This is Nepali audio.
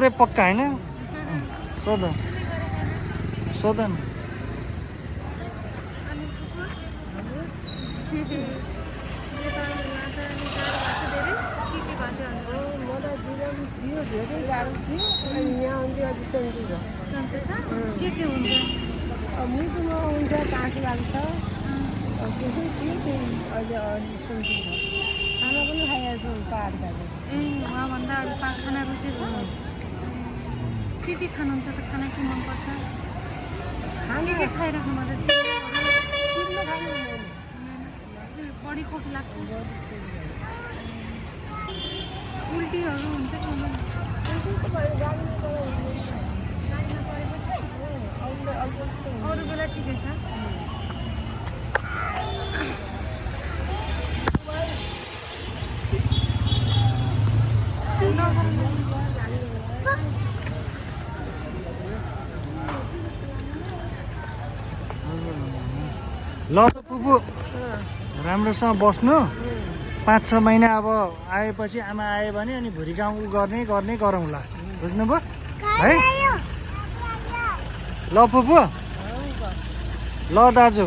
सोधे पक्का होइन सोध सोध न मलाई बिरामी थियो धेरै गाह्रो थियो अनि यहाँ आउँदै अझै सन्चो छ सन्चो छ के हुन्छ मुटुमा हुन्छ काँटी लाग्छ त्यसै थियो त्यही अहिले अलि सन्चो छ खाना पनि खाइरहेको छु पाहाड खाएर ए उहाँभन्दा अरू खाना रुचि छ के खानुहुन्छ त खाना के मनपर्छ के खाइराख्नु पर्छ चिप्लो खानु हुँदैन बढी खोकी लाग्छ उल्टीहरू हुन्छ कि हुँदैन गाडीमा परेपछि अरू बेला ठिकै छ ल त पुपु राम्रोसँग बस्नु 5-6 महिना अब आएपछि आमा आयो भने अनि भुरी गाउँ गर्ने गरौँला बुझ्नुभयो है ल पुपु ल दाजु